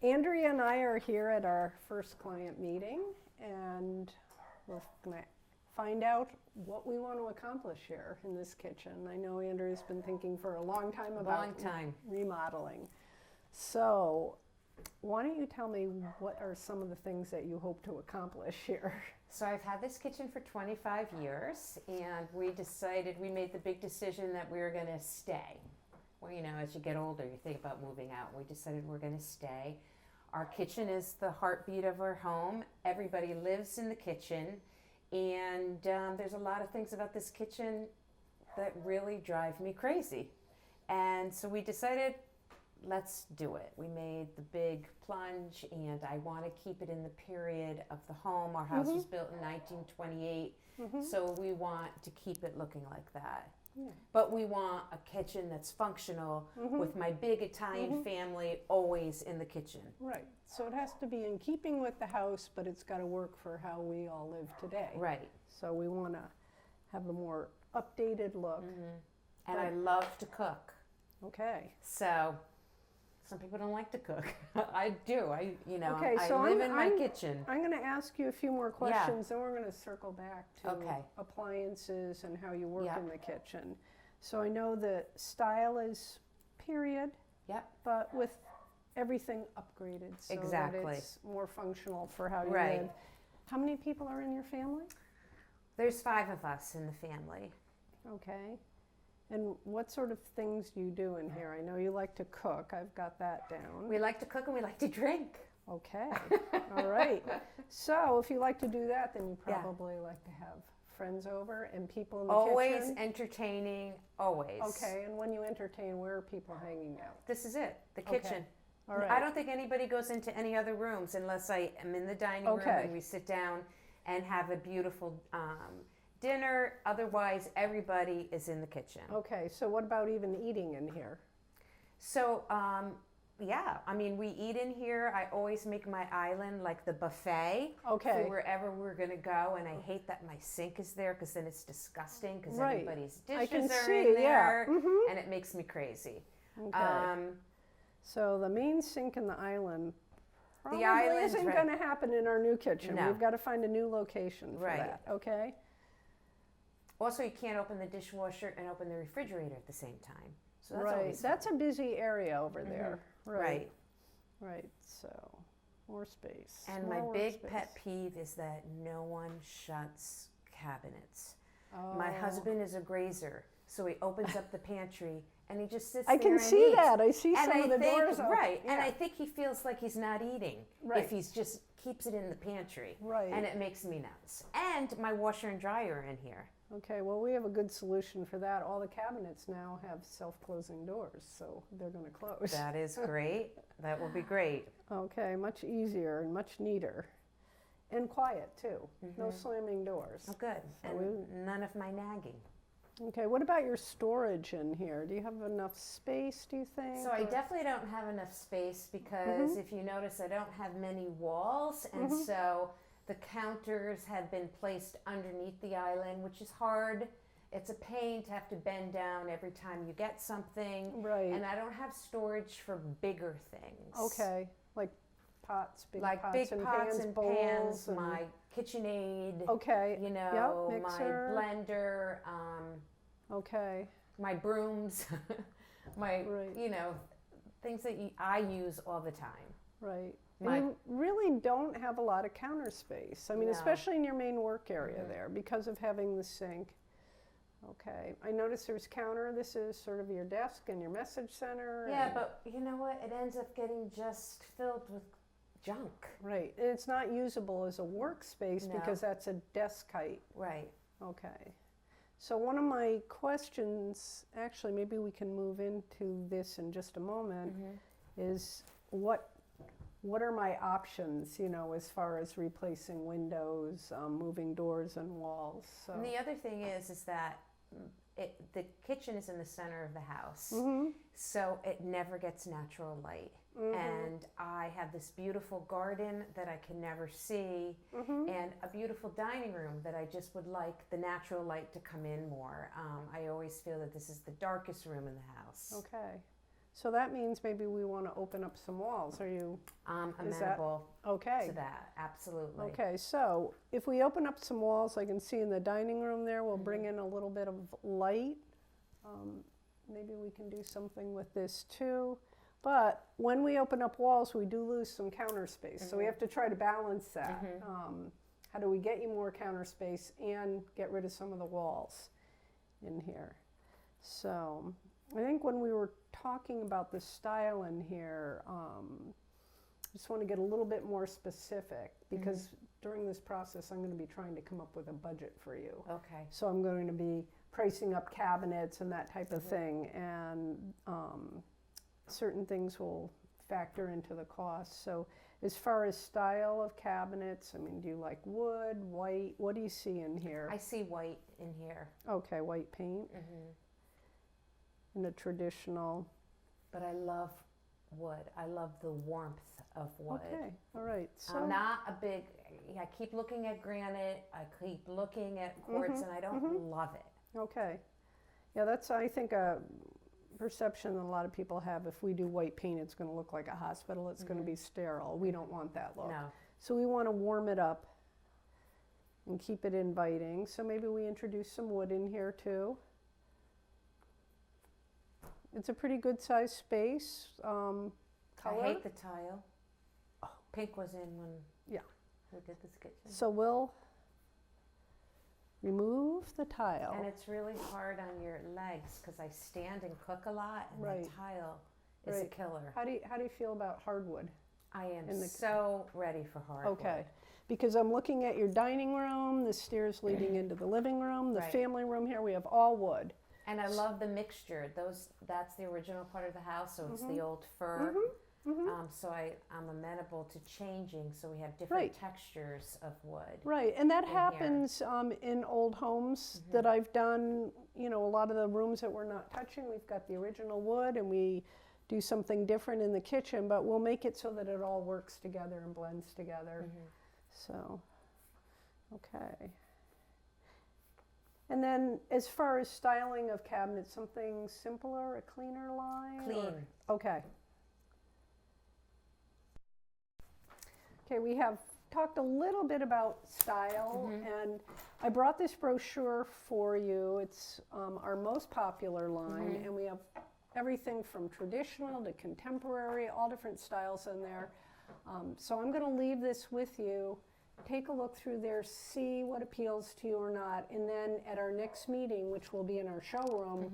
Andrea and I are here at our first client meeting, and we're going to find out what we want to accomplish here in this kitchen. I know Andrea's been thinking for a long time about remodeling. So why don't you tell me what are some of the things that you hope to accomplish here? So I've had this kitchen for 25 years, and we made the big decision that we were going to stay. Well, you know, as you get older, you think about moving out. We decided we're going to stay. Our kitchen is the heartbeat of our home. Everybody lives in the kitchen, and there's a lot of things about this kitchen that really drive me crazy. And so we decided, let's do it. We made the big plunge, and I want to keep it in the period of the home. Our house was built in 1928, so we want to keep it looking like that. Yeah. But we want a kitchen that's functional with my big Italian family always in the kitchen. Right. So it has to be in keeping with the house, but it's got to work for how we all live today. Right. So we want to have a more updated look. And I love to cook. Okay. So some people don't like to cook. I do. I so live in my kitchen. I'm going to ask you a few more questions, then we're going to circle back to appliances and how you work in the kitchen. So I know the style is period, but with everything upgraded so that it's more functional for how you live. How many people are in your family? There's 5 of us in the family. Okay. And what sort of things do you do in here? I know you like to cook. I've got that down. We like to cook and we like to drink. Okay. All right. So if you like to do that, then you probably like to have friends over and people in the kitchen. Always entertaining, always. Okay. And when you entertain, where are people hanging out? This is it, the kitchen. Okay. All right. I don't think anybody goes into any other rooms unless I am in the dining room and we sit down and have a beautiful dinner. Otherwise, everybody is in the kitchen. Okay, so what about even eating in here? So, we eat in here. I always make my island like the buffet for wherever we're going to go. And I hate that my sink is there because then it's disgusting because everybody's dishes are in there and it makes me crazy. Okay. So the main sink in the island probably isn't going to happen in our new kitchen. No. We've got to find a new location for that. Okay. Also, you can't open the dishwasher and open the refrigerator at the same time. So that's always That's a busy area over there. Right. So, more space. And my big pet peeve is that no one shuts cabinets. My husband is a grazer, so he opens up the pantry and he just sits there and eats. I can see that. I see some of the doors open. Right. And I think he feels like he's not eating if he's just keeps it in the pantry. Right. And it makes me nuts. And my washer and dryer are in here. Okay, well, we have a good solution for that. All the cabinets now have self-closing doors, so they're going to close. That is great. That will be great. Okay, much easier and much neater. And quiet, too. No slamming doors. Oh, good. So and none of my nagging. Okay, what about your storage in here? Do you have enough space, do you think? So I definitely don't have enough space because if you notice, I don't have many walls, and so the counters have been placed underneath the island, which is hard. It's a pain to have to bend down every time you get something. Right. And I don't have storage for bigger things. Okay, like pots, big like pots big and pots pans, and bowls, pans, and my KitchenAid. Okay. You know, yep, my mixer. blender. My brooms. my things that I use all the time. Right. And you really don't have a lot of counter space. I mean, especially in your main work area there because of having the sink. Okay. I noticed there's counter. This is sort of your desk and your message center. Yeah, but you know what? It ends up getting just filled with junk. Right. And it's not usable as a workspace because that's a desk height. Right. Okay. So one of my questions, actually maybe we can move into this in just a moment, is what are my options, as far as replacing windows, moving doors and walls? So. And the other thing is that the kitchen is in the center of the house, so it never gets natural light. And I have this beautiful garden that I can never see, and a beautiful dining room that I just would like the natural light to come in more. I always feel that this is the darkest room in the house. Okay. So that means maybe we want to open up some walls. Are you is that Amenable okay? to that, absolutely. Okay, so if we open up some walls, I can see in the dining room there, we'll bring in a little bit of light. Maybe we can do something with this too. But when we open up walls, we do lose some counter space. So we have to try to balance that. How do we get you more counter space and get rid of some of the walls in here? So I think when we were talking about the style in here, I just want to get a little bit more specific because during this process I'm going to be trying to come up with a budget for you. Okay. So I'm going to be pricing up cabinets and that type of thing, and certain things will factor into the cost. So as far as style of cabinets, I mean, do you like wood, white? What do you see in here? I see white in here. Okay, white paint. In a traditional. But I love wood. I love the warmth of wood. Okay, all right. So I'm not a big, I keep looking at granite, I keep looking at quartz, and I don't love it. okay. Yeah, that's, I think, a perception that a lot of people have. If we do white paint, it's going to look like a hospital. It's going to be sterile. We don't want that look. No. So we want to warm it up and keep it inviting. So maybe we introduce some wood in here too. It's a pretty good sized space. Color. I hate the tile. Pink was in when we did this kitchen. So we'll remove the tile. And it's really hard on your legs because I stand and cook a lot, and Right. the tile is a killer. How do you feel about hardwood? I am so ready for hardwood. Okay, because I'm looking at your dining room, the stairs leading into the living room, the Right. family room here. We have all wood. And I love the mixture. That's the original part of the house, so it's the old fir. So I'm amenable to changing, so we have different textures of wood. Right, and that in happens in old homes that I've done. You know, a lot of the rooms that we're not touching, we've got the original wood, and we do something different in the kitchen, but we'll make it so that it all works together and blends together. So, okay. And then as far as styling of cabinets, something simpler, a cleaner line? Clean. Okay. Okay, we have talked a little bit about style, and I brought this brochure for you. It's our most popular line, and we have everything from traditional to contemporary, all different styles in there. So I'm going to leave this with you. Take a look through there, see what appeals to you or not, and then at our next meeting, which will be in our showroom,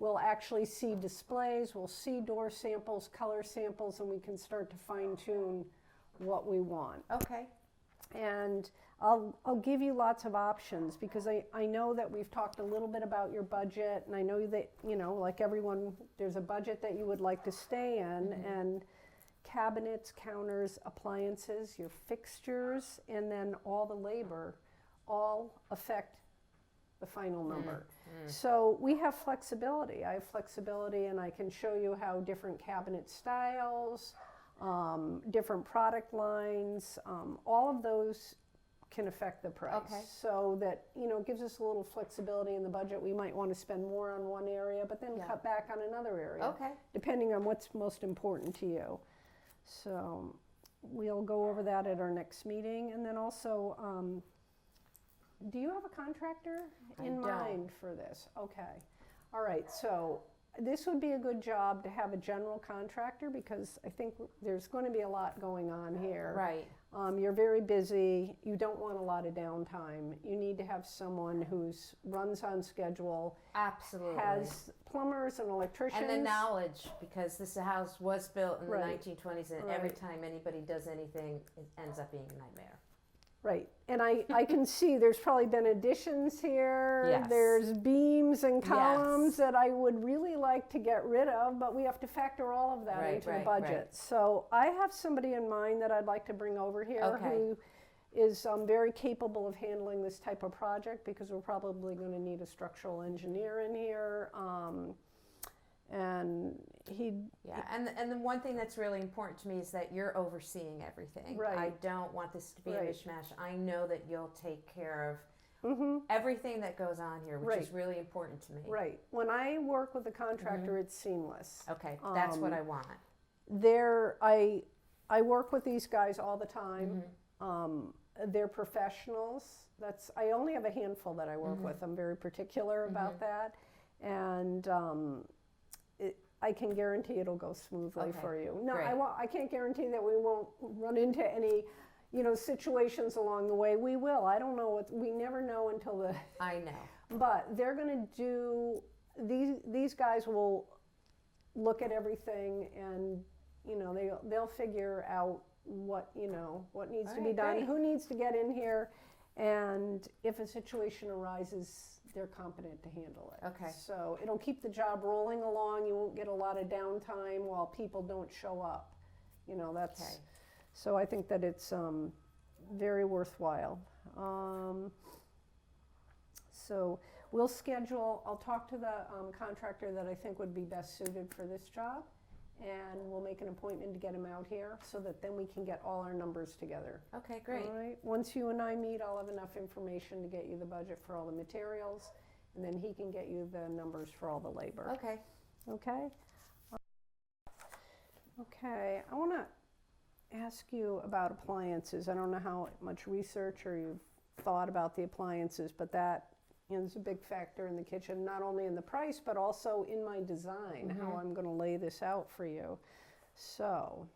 we'll actually see displays, we'll see door samples, color samples, and we can start to fine-tune what we want. Okay. And I'll give you lots of options because I know that we've talked a little bit about your budget, and I know that, you know, like everyone, there's a budget that you would like to stay in, and cabinets, counters, appliances, your fixtures, and then all the labor all affect the final number. So we have flexibility. I have flexibility, and I can show you how different cabinet styles, different product lines, all of those can affect the price. Okay. So that, you know, it gives us a little flexibility in the budget. We might want to spend more on one area, but then cut back on another area. Okay. Depending on what's most important to you. So we'll go over that at our next meeting. And then also, do you have a contractor in mind for this? Okay. All right. So this would be a good job to have a general contractor because I think there's going to be a lot going on here. Right. You're very busy. You don't want a lot of downtime. You need to have someone who's runs on schedule. Absolutely. Has plumbers and electricians. And the knowledge, because this house was built in the Right. 1920s, and every time anybody does anything, it ends up being a nightmare. Right, and I can see there's probably been additions here. Yes. There's beams and columns that I would really like to get rid of, but we have to factor all of that into the budget. Right. So I have somebody in mind that I'd like to bring over here who is very capable of handling this type of project because we're probably going to need a structural engineer in here. And and the one thing that's really important to me is that you're overseeing everything. Right. I don't want this to be a mishmash. I know that you'll take care of everything that goes on here, which is really important to me. Right. When I work with a contractor, it's seamless. Okay, that's what I want. I work with these guys all the time. They're professionals. I only have a handful that I work with. I'm very particular about that, and I can guarantee it'll go smoothly for you. No, I can't guarantee that we won't run into any, situations along the way. We will. I don't know we never know until the. I know. But they're going to do. These guys will look at everything, and they'll figure out what needs to be done, who needs to get in here, and if a situation arises, they're competent to handle it. Okay. So it'll keep the job rolling along. You won't get a lot of downtime while people don't show up. That's. Okay. So I think that it's very worthwhile. So we'll schedule. I'll talk to the contractor that I think would be best suited for this job, and we'll make an appointment to get him out here so that then we can get all our numbers together. Okay, great. All right. Once you and I meet, I'll have enough information to get you the budget for all the materials, and then he can get you the numbers for all the labor. Okay. Okay? Okay, I want to ask you about appliances. I don't know how much research or you've thought about the appliances, but that is a big factor in the kitchen, not only in the price, but also in my design, how I'm going to lay this out for you. So,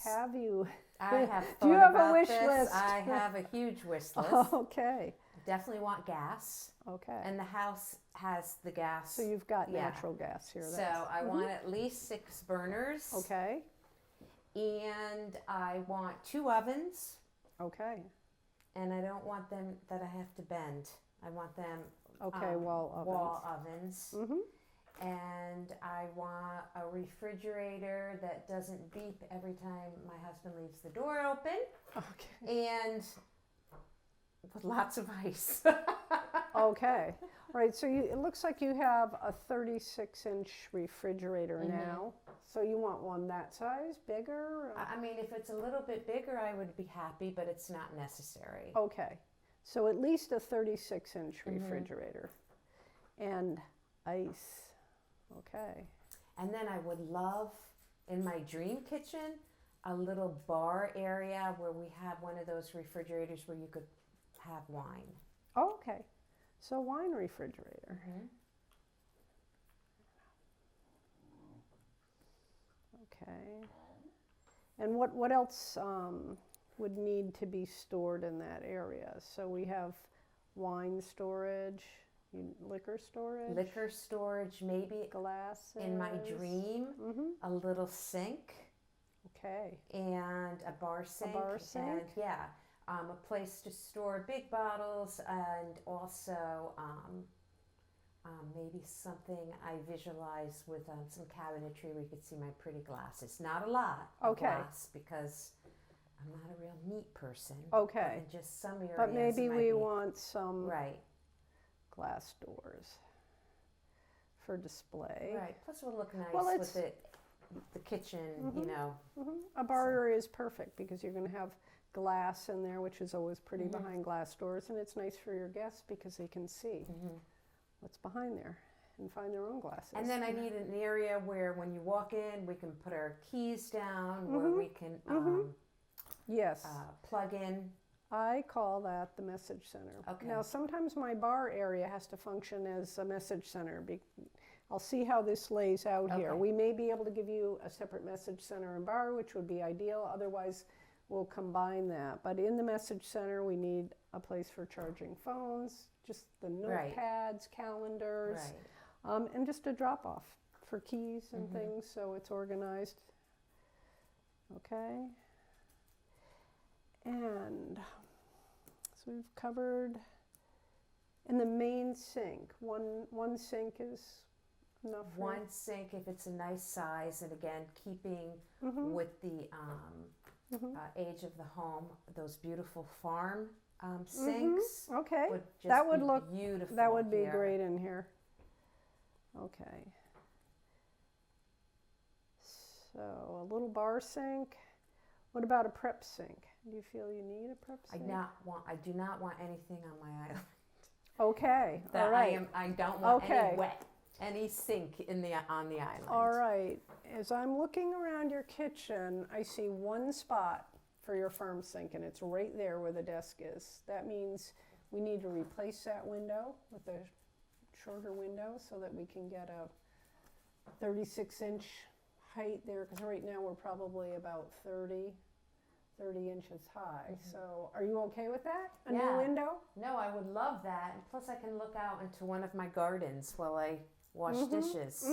have you... I have do you have a wish this. list? I have a huge wish list. Okay. Definitely want gas. Okay. And the house has the gas. So you've got natural gas here. So I want at least 6 burners. Okay. And I want 2 ovens. Okay. And I don't want them that I have to bend. I want them wall ovens. And I want a refrigerator that doesn't beep every time my husband leaves the door open. Okay. And with lots of ice. Okay. Right. So it looks like you have a 36-inch refrigerator now. So you want one that size, bigger? I mean, if it's a little bit bigger, I would be happy, but it's not necessary. Okay. So at least a 36-inch refrigerator. And ice. Okay. And then I would love, in my dream kitchen, a little bar area where we have one of those refrigerators where you could have wine. Oh, okay. So wine refrigerator. Okay. And what else would need to be stored in that area? So we have wine storage, liquor storage. Liquor storage, maybe glass. In my dream, a little sink. Okay. And a bar sink. A bar sink. And a place to store big bottles, and also maybe something I visualize with some cabinetry where you could see my pretty glasses. Not a lot of glass because I'm not a real neat person. Okay. But in just some areas. But maybe we want some glass doors for display. Right. Plus we'll look nice with the kitchen, A bar area is perfect because you're going to have glass in there, which is always pretty behind glass doors, and it's nice for your guests because they can see what's behind there and find their own glasses. And then I need an area where when you walk in, we can put our keys down, where we can plug in. I call that the message center. Okay. Now, sometimes my bar area has to function as a message center. I'll see how this lays out here. We may be able to give you a separate message center and bar, which would be ideal. Otherwise, we'll combine that. But in the message center, we need a place for charging phones, just the notepads, calendars, and just a drop-off for keys and things, so it's organized. Okay. And so we've covered, in the main sink, one sink is enough for one sink if it's a nice size, and again, keeping with the age of the home, those beautiful farm sinks. Okay, would just that would look beautiful. That would be great in here. Okay. So a little bar sink. What about a prep sink? Do you feel you need a prep sink? I do not want anything on my island. Okay, That all right. I don't want Okay. any wet, any sink on the island. All right, as I'm looking around your kitchen, I see one spot for your firm sink, and it's right there where the desk is. That means we need to replace that window with a shorter window so that we can get a 36-inch height there, because right now we're probably about 30 inches high. So are you okay with that? A new window? No, I would love that. And plus I can look out into one of my gardens while I wash dishes.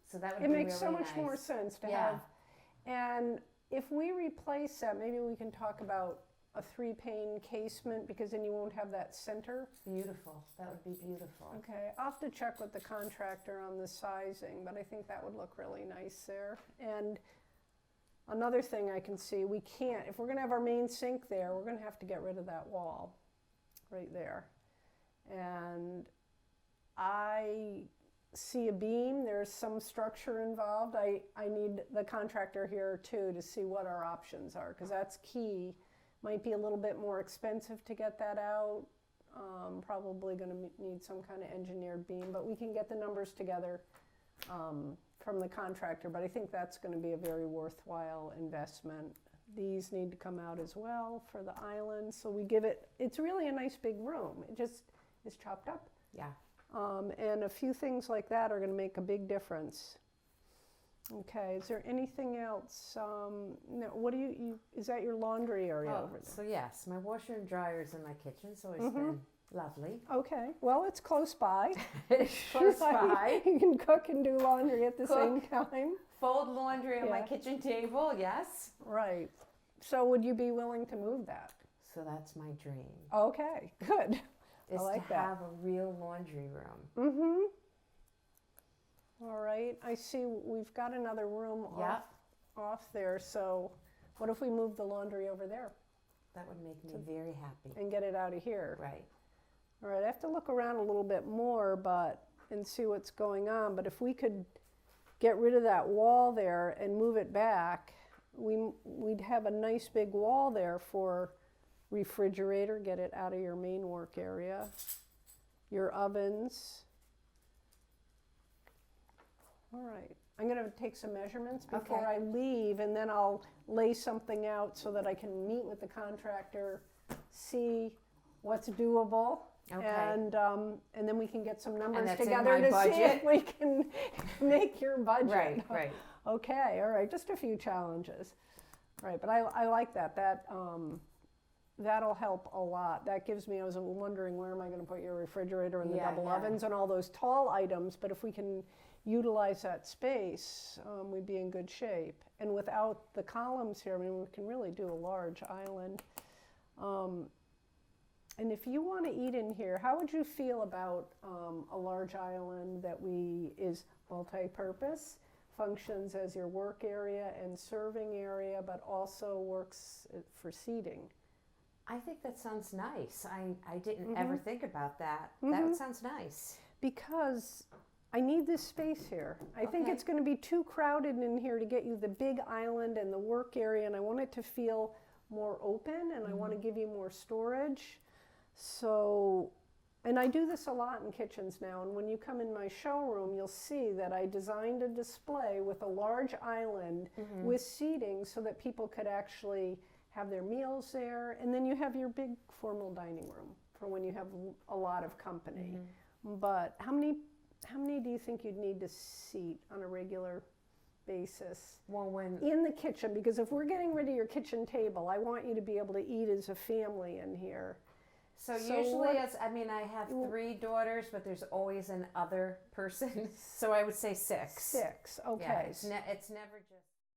So that would It be makes so really much nice. more sense to Yeah. have. And if we replace that, maybe we can talk about a 3-pane casement, because then you won't have that center. Beautiful. That would be beautiful. Okay, I'll have to check with the contractor on the sizing, but I think that would look really nice there. And another thing I can see, we can't, if we're gonna have our main sink there, we're gonna have to get rid of that wall right there. And I see a beam, there's some structure involved. I need the contractor here too to see what our options are, because that's key. Might be a little bit more expensive to get that out. Probably going to need some kind of engineered beam, but we can get the numbers together from the contractor. But I think that's going to be a very worthwhile investment. These need to come out as well for the island. So we give it, it's really a nice big room. It just is chopped up. Yeah. And a few things like that are going to make a big difference. Okay, is there anything else? No, what do you is that your laundry area over there? So yes, my washer and dryer is in my kitchen, so it's been lovely. Okay, well, it's close by. It's close by. You can cook and do laundry at the same Cook. time. Fold laundry on my Yeah. kitchen table, yes. Right. So would you be willing to move that? So that's my dream. Okay, good. Is like to that. have a real laundry room. Mm-hmm. All right, I see we've got another room Yeah. off there, so what if we move the laundry over there That would make me very happy. and get it out of here? Right. All right, I have to look around a little bit more and see what's going on, but if we could get rid of that wall there and move it back, we'd have a nice big wall there for refrigerator, get it out of your main work area, your ovens. All right, I'm going to take some measurements before Okay. I leave, and then I'll lay something out so that I can meet with the contractor, see what's doable. Okay. And then we can get some numbers that's in together my to see budget? if we can make your budget. Right, right. Okay, all right, just a few challenges. Right, but I like that. That'll help a lot. That gives me, I was wondering, where am I going to put your refrigerator and the Yeah, double yeah. ovens and all those tall items, but if we can utilize that space, we'd be in good shape. And without the columns here, I mean, we can really do a large island. And if you want to eat in here, how would you feel about a large island that is multi-purpose, functions as your work area and serving area, but also works for seating? I think that sounds nice. I didn't ever think about that. That sounds nice. Because I need this space here. I think Okay. it's going to be too crowded in here to get you the big island and the work area, and I want it to feel more open, and I want to give you more storage. So, and I do this a lot in kitchens now, and when you come in my showroom, you'll see that I designed a display with a large island with seating so that people could actually have their meals there, and then you have your big formal dining room for when you have a lot of company. But how many do you think you'd need to seat on a regular basis Well, in the kitchen? Because if we're getting rid of your kitchen table, I want you to be able to eat as a family in here. So what- usually, I have 3 daughters, but there's always an other person. So I would say 6. 6, Yeah, okay. it's never just.